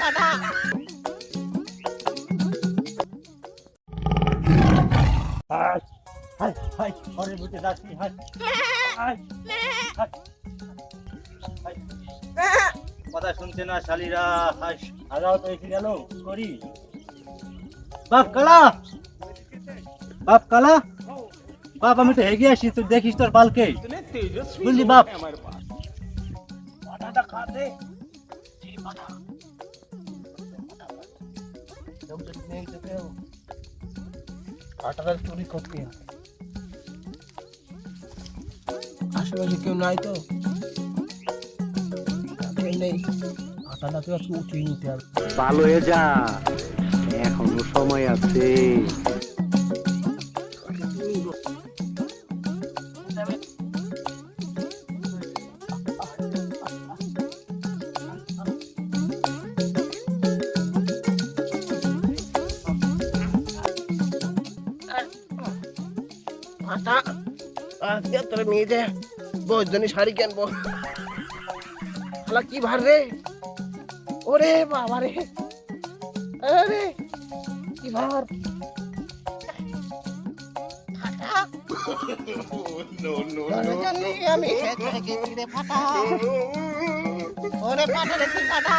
ফাটা high high high ঘরের ভিতরে যাচ্ছি হাই হাই হাই হাই কথা শুনছে না শালিরা হাই আগাও তো এসে গেল করি বাপ কালা বাপ কালা বাপ আমি তো হেগে আসি তুই দেখিস তোর বালকে বুঝলি বাপ পাঠাটা খা দে পাঠা পাঠাটা চুরি করতে আশেপাশে কেউ নাই তো কেউ নেই পাঠাটা তুই একটু উঠিয়ে নিতে হবে ভালো হয়ে যা এখনো সময় আছে ফাটা আজকে তোর নিয়ে যে বৈজনী শাড়ি কিনবো শালা কি ভার রে ওরে বাবা রে আরে কি ভার ফাটা জানি আমি খেতে গেছি রে ফাটা ওরে ফাটা রে কি ফাটা